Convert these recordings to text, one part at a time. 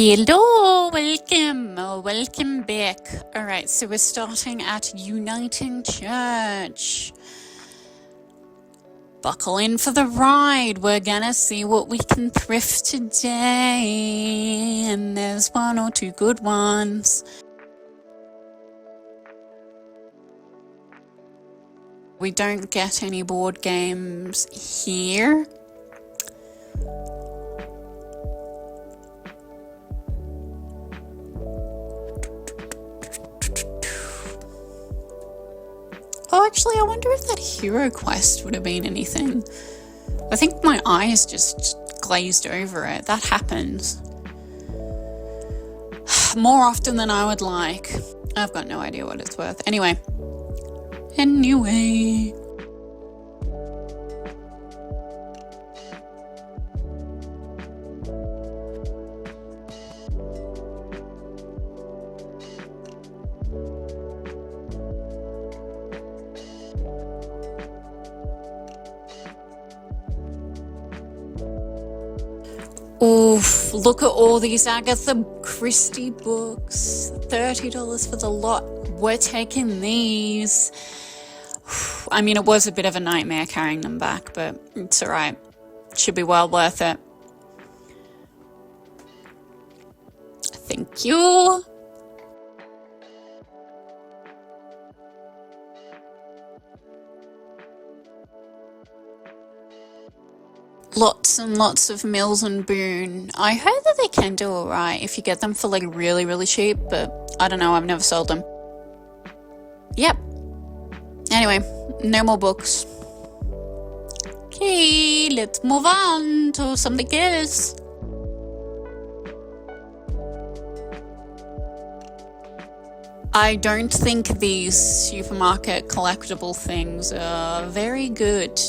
Hello, welcome back. All right, so we're starting at Uniting Church. Buckle in for the ride. We're gonna see what we can thrift today, and there's one or two good ones. We don't get any board games here. Oh, actually, I wonder if that Hero Quest would have been anything. I think my eyes just glazed over it. That happens more often than I would like. I've got no idea what it's worth. Anyway. Oof, look at all these Agatha Christie books. $30 for the lot. We're taking these. I mean, it was a bit of a nightmare carrying them back, but it's alright. Should be well worth it. Thank you. Lots and lots of Mills and Boon. I heard that they can do alright if you get them for like really, really cheap, but I don't know, I've never sold them. Yep. Anyway, no more books. Okay, let's move on to something else. I don't think these supermarket collectible things are very good.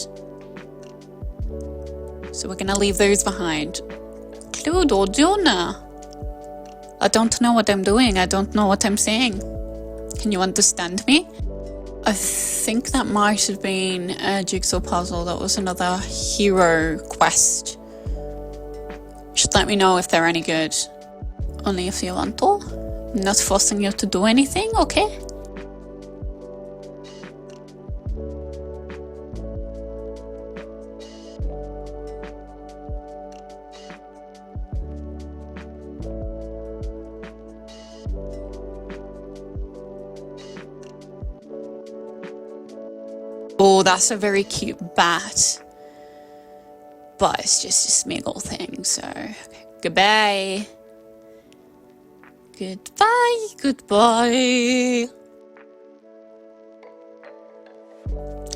So we're gonna leave those behind. Cluedo Jonah. I don't know what I'm doing. I don't know what I'm saying. Can you understand me? I think that might have been a jigsaw puzzle. That was another Hero Quest. You should let me know if they're any good. Only if you want to. I'm not forcing you to do anything, okay? Oh, that's a very cute bat. But it's just a smiggle thing, so okay. Goodbye. Goodbye.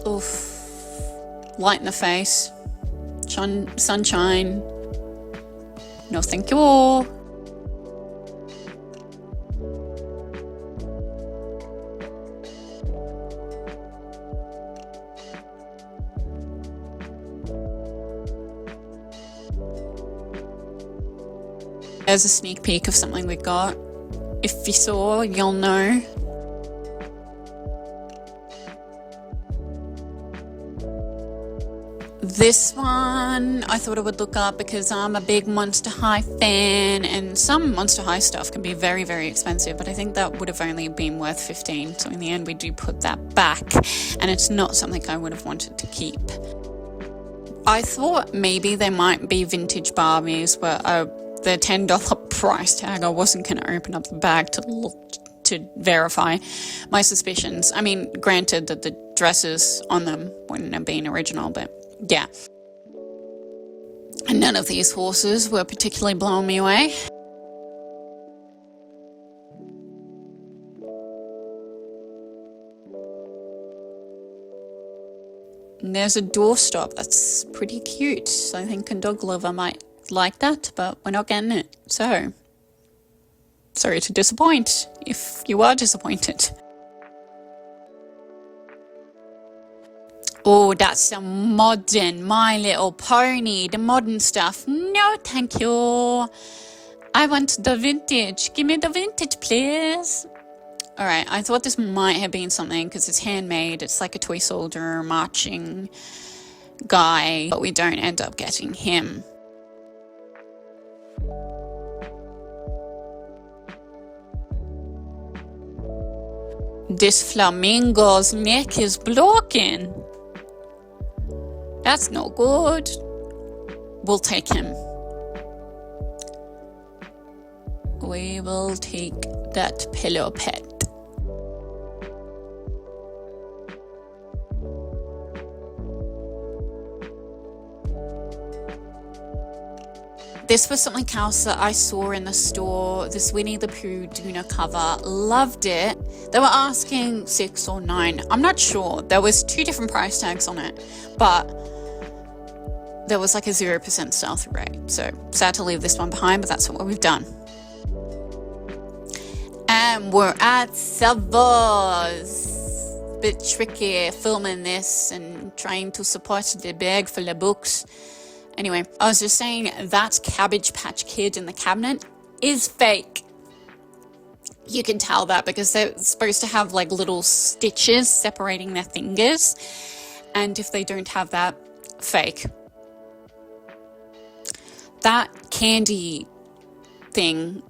Oof. Light in the face. Sunshine. No thank you. There's a sneak peek of something we got. If you saw, you'll know. This one, I thought I would look up because I'm a big Monster High fan, and some Monster High stuff can be very, very expensive, but I think that would have only been worth $15. So in the end, we do put that back, and it's not something I would have wanted to keep. I thought maybe there might be vintage Barbies where the $10 price tag, I wasn't going to open up the bag to look to verify my suspicions. I mean, granted that the dresses on them wouldn't have been original, but yeah. And none of these horses were particularly blowing me away. And there's a doorstop that's pretty cute. So I think a dog lover might like that, but we're not getting it. So, sorry to disappoint if you are disappointed. Oh, that's some modern My Little Pony, the modern stuff. No, thank you. I want the vintage. Give me the vintage, please. All right, I thought this might have been something because it's handmade. It's like a toy soldier marching guy, but we don't end up getting him. This flamingo's neck is broken. That's no good. We'll take him. We will take that pillow pet. This was something else that I saw in the store, this Winnie the Pooh Duna cover. Loved it. They were asking $6 or $9. I'm not sure. There was 2 different price tags on it, but there was like a 0% sell-through rate. So sad to leave this one behind, but that's what we've done. And we're at Savo's. Bit tricky filming this and trying to support the bag full of books. Anyway, I was just saying that Cabbage Patch Kid in the cabinet is fake. You can tell that because they're supposed to have like little stitches separating their fingers. And if they don't have that, fake. That candy thing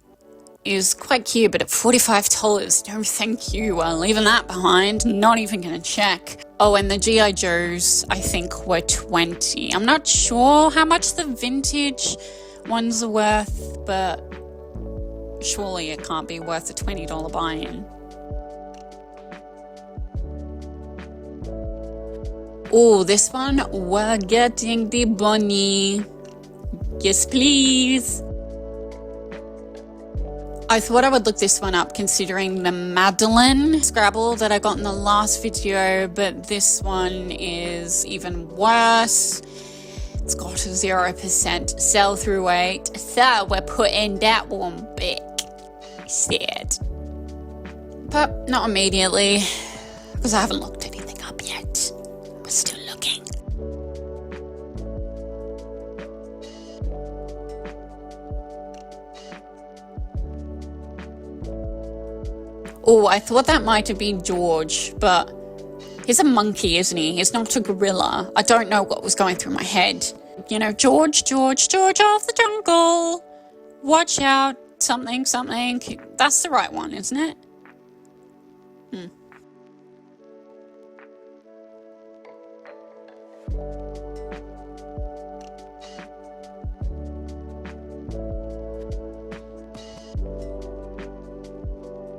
is quite cute, but at $45, no thank you. I'm leaving that behind. Not even gonna check. Oh, and the G.I. Joes, I think, were $20. I'm not sure how much the vintage ones are worth, but surely it can't be worth a $20 buy-in. Oh, this one, we're getting the bunny. Yes, please. I thought I would look this one up considering the Madeline Scrabble that I got in the last video, but this one is even worse. It's got a 0% sell-through rate, so we're putting that one back instead. But not immediately, because I haven't looked anything up yet. We're still looking. Oh, I thought that might have been George, but he's a monkey, isn't he? He's not a gorilla. I don't know what was going through my head. You know, George of the jungle. Watch out, something. That's the right one, isn't it?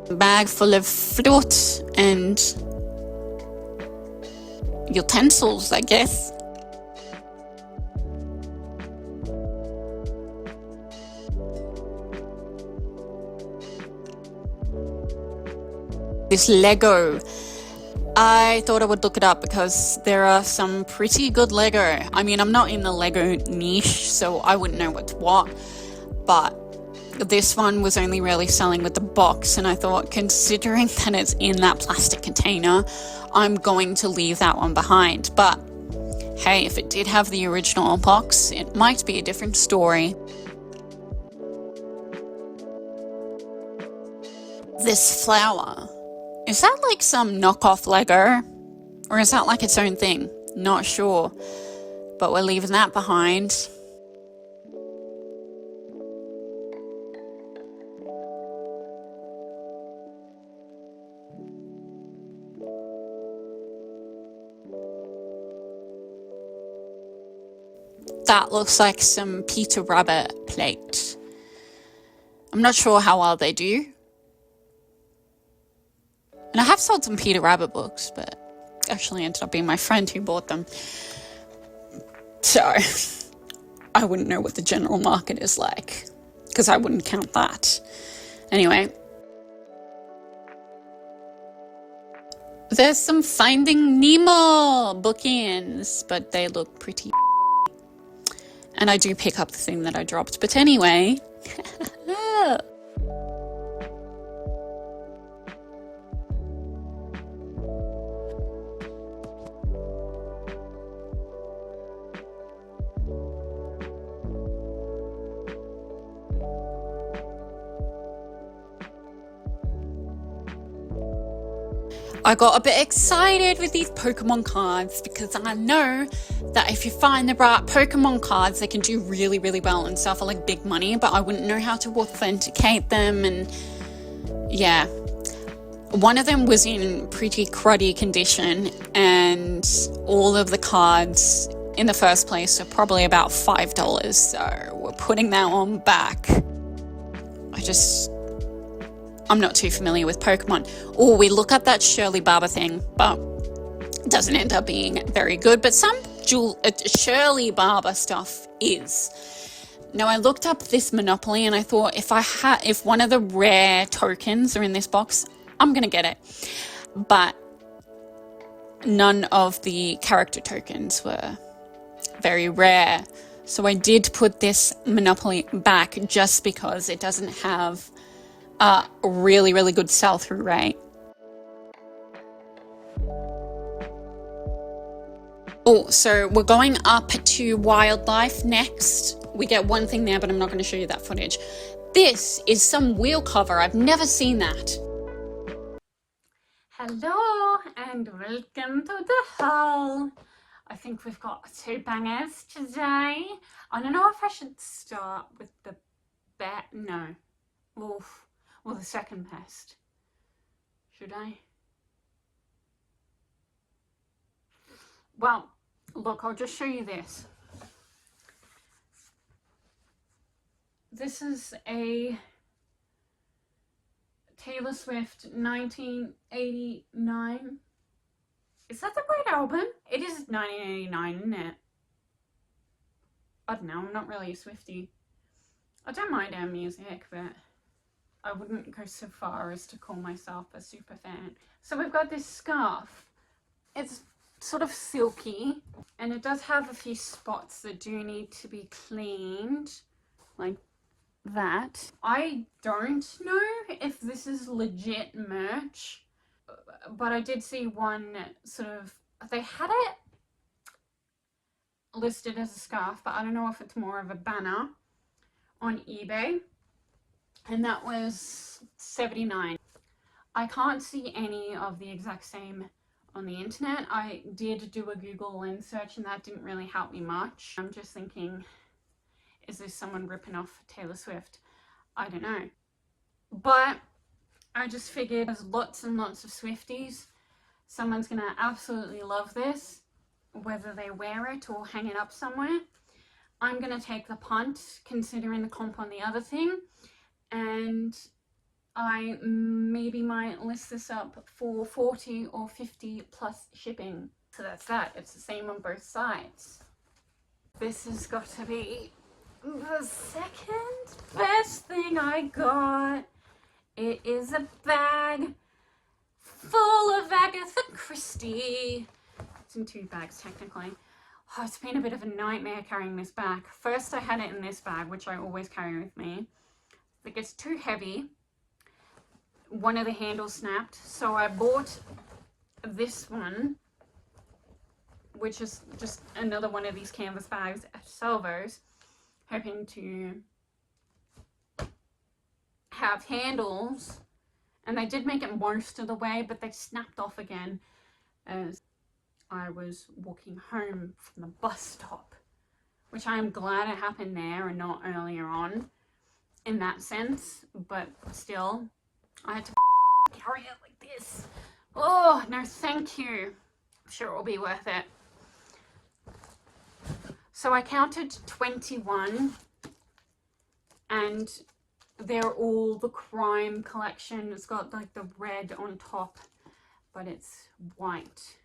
Bag full of fruit and utensils, I guess. This Lego, I thought I would look it up because there are some pretty good Lego. I mean, I'm not in the Lego niche, so I wouldn't know what's what, but this one was only really selling with the box, and I thought, considering that it's in that plastic container, I'm going to leave that one behind. But hey, if it did have the original box, it might be a different story. This flower, is that like some knockoff Lego? Or is that like its own thing? Not sure. But we're leaving that behind. That looks like some Peter Rabbit plate. I'm not sure how well they do. And I have sold some Peter Rabbit books, but actually ended up being my friend who bought them. So I wouldn't know what the general market is like, because I wouldn't count that. Anyway. There's some Finding Nemo bookends, but they look pretty. And I do pick up the thing that I dropped. But anyway. I got a bit excited with these Pokemon cards because I know that if you find the right Pokemon cards, they can do really, really well and sell for like big money, but I wouldn't know how to authenticate them. And yeah, One of them was in pretty cruddy condition, and all of the cards in the first place are probably about $5, so we're putting that one back. I'm not too familiar with Pokemon. Or we look up that Shirley Barber thing, but it doesn't end up being very good. But some Shirley Barber stuff is. Now, I looked up this Monopoly and I thought if one of the rare tokens are in this box, I'm going to get it. But none of the character tokens were very rare. So I did put this Monopoly back just because it doesn't have a really, really good sell-through rate. Oh, so we're going up to wildlife next. We get one thing there, but I'm not going to show you that footage. This is some wheel cover. I've never seen that. Hello and welcome to the haul. I think we've got 2 bangers today. I don't know if I should start with the no. Oof. Well, the second best. Should I? Well, look, I'll just show you this. This is a Taylor Swift 1989. Is that the right album? It is 1989, isn't it? I don't know, I'm not really a Swiftie. I don't mind her music, but I wouldn't go so far as to call myself a super fan. So we've got this scarf. It's sort of silky, and it does have a few spots that do need to be cleaned, like that. I don't know if this is legit merch, but I did see one sort of, they had it listed as a scarf, but I don't know if it's more of a banner on eBay, and that was $79. I can't see any of the exact same on the internet. I did do a Google lens search and that didn't really help me much. I'm just thinking, is this someone ripping off Taylor Swift? I don't know. But I just figured there's lots and lots of Swifties. Someone's gonna absolutely love this, whether they wear it or hang it up somewhere. I'm gonna take the punt, considering the comp on the other thing, and I maybe might list this up for 40 or 50 plus shipping. So that's that. It's the same on both sides. This has got to be the second best thing I got. It is a bag full of Agatha Christie. It's in 2 bags technically. Oh, it's been a bit of a nightmare carrying this bag. First I had it in this bag, which I always carry with me. It gets too heavy. One of the handles snapped, so I bought this one, which is just another one of these canvas bags at Salvo's, hoping to have handles, and they did make it most of the way, but they snapped off again as I was walking home from the bus stop, which I am glad it happened there and not earlier on in that sense, but still, I had to carry it like this. Oh, no thank you. I'm sure it will be worth it. So I counted 21, and they're all the crime collection. It's got like the red on top, but it's white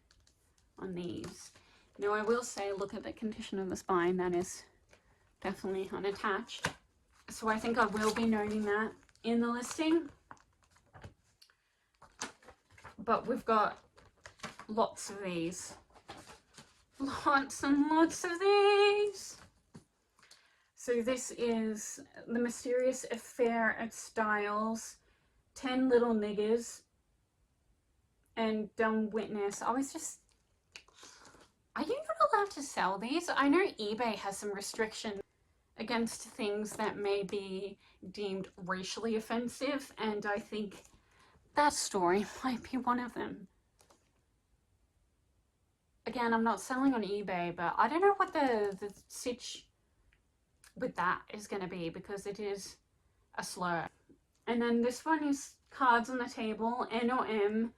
on these. Now I will say, look at the condition of the spine. That is definitely unattached. So I think I will be noting that in the listing. But we've got lots of these. Lots and lots of these. So this is The Mysterious Affair at Styles, 10 Little Niggers, and Dumb Witness. Are you not allowed to sell these? I know eBay has some restrictions against things that may be deemed racially offensive, and I think that story might be one of them. Again, I'm not selling on eBay, but I don't know what the sitch with that is going to be, because it is a slur. And then this one is cards on the table, N or M.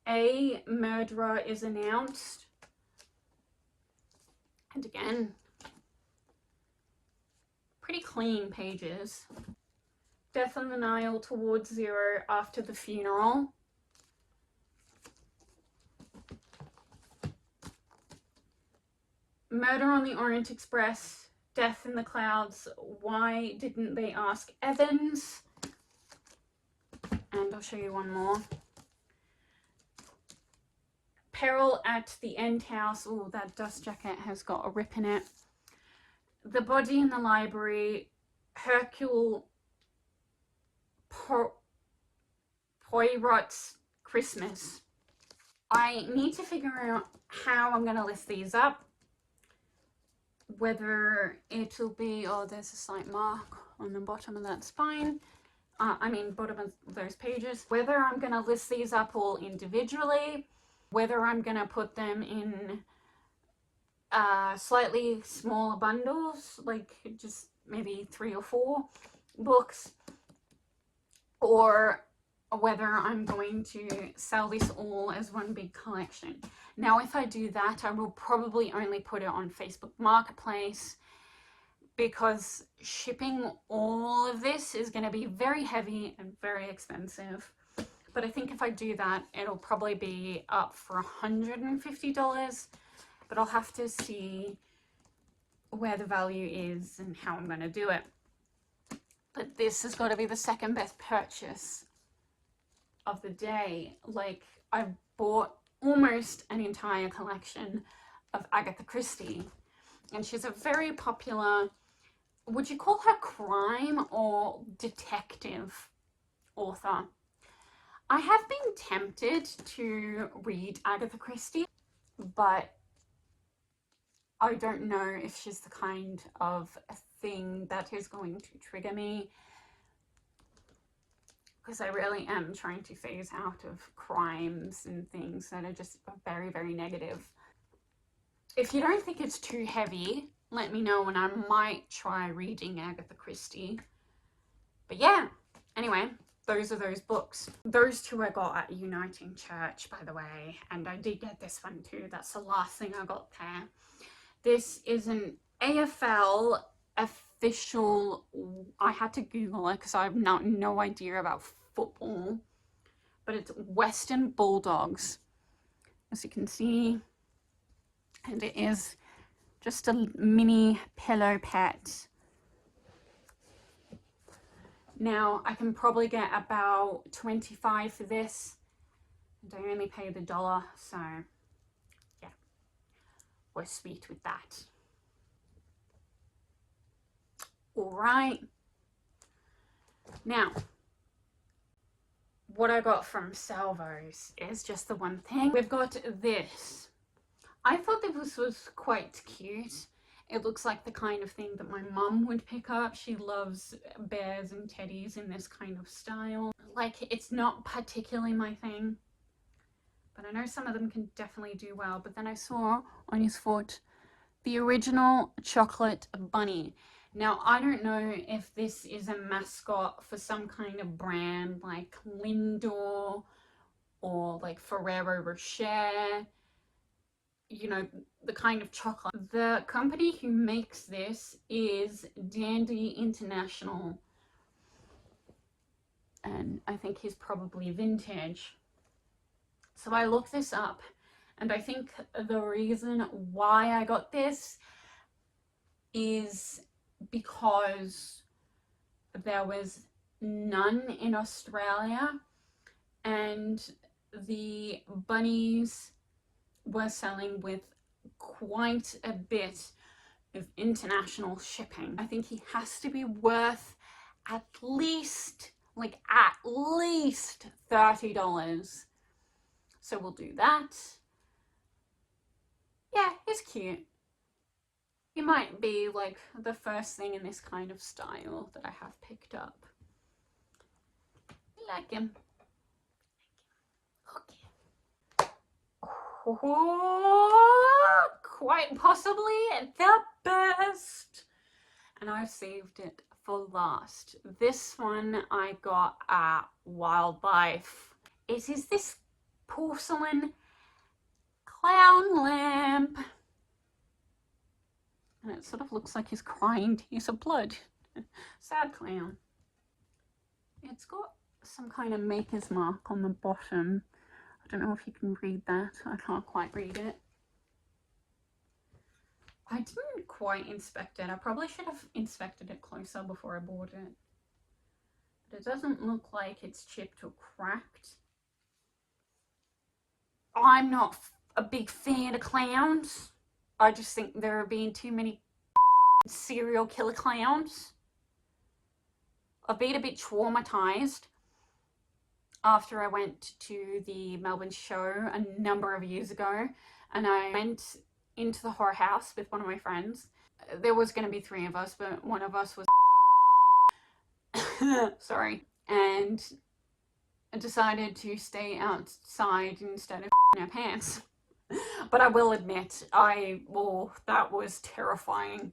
A murderer is announced. And again, pretty clean pages. Death on the Nile towards zero after the funeral. Murder on the Orient Express. Death in the Clouds. Why didn't they ask Evans? And I'll show you one more. Peril at the End House. Oh, that dust jacket has got a rip in it. The Body in the Library. Hercule Poirot's Christmas. I need to figure out how I'm going to list these up. Whether it'll be, oh, there's a slight mark on the bottom of that spine. Bottom of those pages. Whether I'm going to list these up all individually. Whether I'm going to put them in slightly smaller bundles, like just maybe 3 or 4 books. Or whether I'm going to sell this all as one big collection. Now, if I do that, I will probably only put it on Facebook Marketplace, because shipping all of this is going to be very heavy and very expensive. But I think if I do that, it'll probably be up for $150, but I'll have to see where the value is and how I'm going to do it. But this has got to be the second best purchase of the day. Like, I've bought almost an entire collection of Agatha Christie, and she's a very popular, would you call her crime or detective author? I have been tempted to read Agatha Christie, but I don't know if she's the kind of thing that is going to trigger me, because I really am trying to phase out of crimes and things that are just very, very negative. If you don't think it's too heavy, let me know and I might try reading Agatha Christie. But yeah, anyway, those are those books. Those 2 I got at Uniting Church, by the way, and I did get this one too. That's the last thing I got there. This is an AFL official, I had to Google it because I have no idea about football, but it's Western Bulldogs, as you can see, and it is just a mini pillow pet. Now, I can probably get about $25 for this, and I only paid $1, so yeah, we're sweet with that. All right. Now, what I got from Salvos is just the one thing. We've got this. I thought this was quite cute. It looks like the kind of thing that my mum would pick up. She loves bears and teddies in this kind of style. Like, it's not particularly my thing, but I know some of them can definitely do well. But then I saw on his foot the original chocolate bunny. Now, I don't know if this is a mascot for some kind of brand like Lindor or like Ferrero Rocher, you know, the kind of chocolate. The company who makes this is Dandy International, and I think he's probably vintage. So I looked this up, and I think the reason why I got this is because there was none in Australia, and the bunnies were selling with quite a bit of international shipping. I think he has to be worth at least $30. So we'll do that. Yeah, he's cute. He might be like the first thing in this kind of style that I have picked up. I like him. Okay. Oh, quite possibly the best. And I've saved it for last. This one I got at Wildlife. It is this porcelain clown lamp. And it sort of looks like he's crying tears of blood. Sad clown. It's got some kind of maker's mark on the bottom. I don't know if you can read that. I can't quite read it. I didn't quite inspect it. I probably should have inspected it closer before I bought it. But it doesn't look like it's chipped or cracked. I'm not a big fan of clowns. I just think there are being too many serial killer clowns. I've been a bit traumatized after I went to the Melbourne show a number of years ago, and I went into the horror house with one of my friends. There was going to be 3 of us, but one of us was sorry, and I decided to stay outside instead of in our pants. But I will admit, that was terrifying.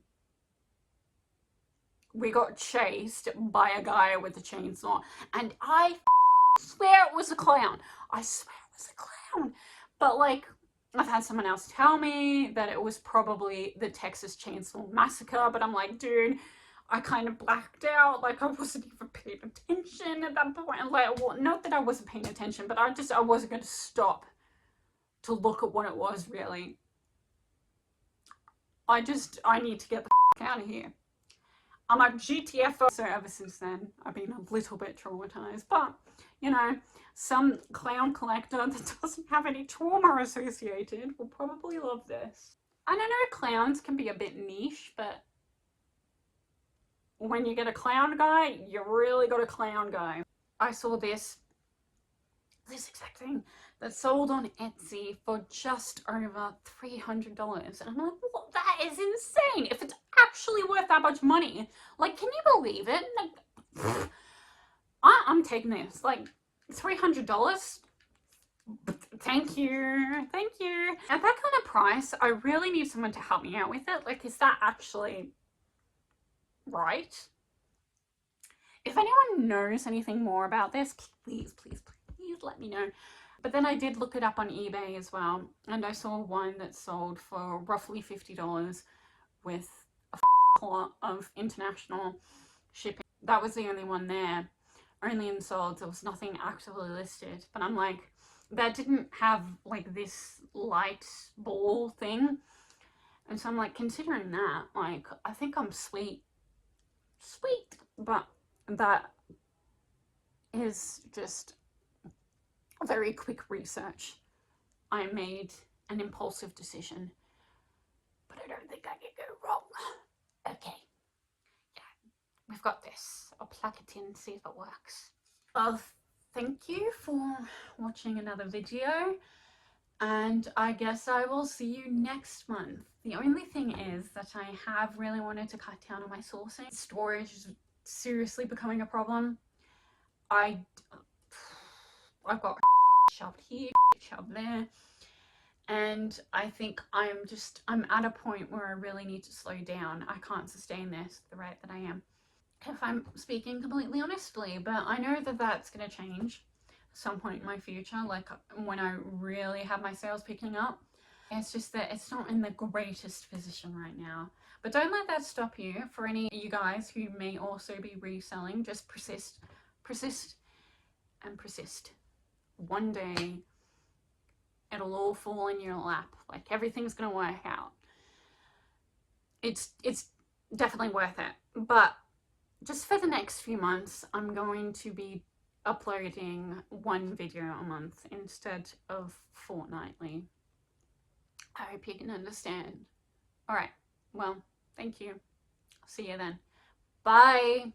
We got chased by a guy with a chainsaw, and I swear it was a clown. I swear it was a clown. But like, I've had someone else tell me that it was probably the Texas Chainsaw Massacre, but I'm like, dude, I kind of blacked out. Like, I wasn't even paying attention at that point. Like, well, not that I wasn't paying attention, but I wasn't going to stop to look at what it was, really. I need to get the out of here. I'm a GTFO, so ever since then, I've been a little bit traumatized. But, you know, some clown collector that doesn't have any trauma associated will probably love this. I don't know, clowns can be a bit niche, but when you get a clown guy, you really got a clown guy. I saw this exact thing that sold on Etsy for just over $300, and I'm like, what? That is insane. If it's actually worth that much money, like, can you believe it? Like, I'm taking this. Like, $300. Thank you. At that kind of price, I really need someone to help me out with it. Like, is that actually right? If anyone knows anything more about this, please let me know. But then I did look it up on eBay as well, and I saw one that sold for roughly $50 with a lot of international shipping. That was the only one there, only in sold. There was nothing actively listed. But I'm like, that didn't have like this light ball thing, and so I'm like, considering that, like, I think I'm sweet. But that is just very quick research. I made an impulsive decision, but I don't think I could go wrong. Okay, yeah, we've got this. I'll plug it in, see if it works. Well, thank you for watching another video, and I guess I will see you next month. The only thing is that I have really wanted to cut down on my sourcing. Storage is seriously becoming a problem. I've got shoved here, shoved there, and I think I'm at a point where I really need to slow down. I can't sustain this at the rate that I am, if I'm speaking completely honestly, but I know that that's going to change at some point in my future, like when I really have my sales picking up. It's just that it's not in the greatest position right now. But don't let that stop you. For any of you guys who may also be reselling, just persist and persist. One day it'll all fall in your lap. Like, everything's gonna work out. It's definitely worth it. But just for the next few months, I'm going to be uploading 1 video a month instead of fortnightly. I hope you can understand. Alright, well, thank you. See you then. Bye.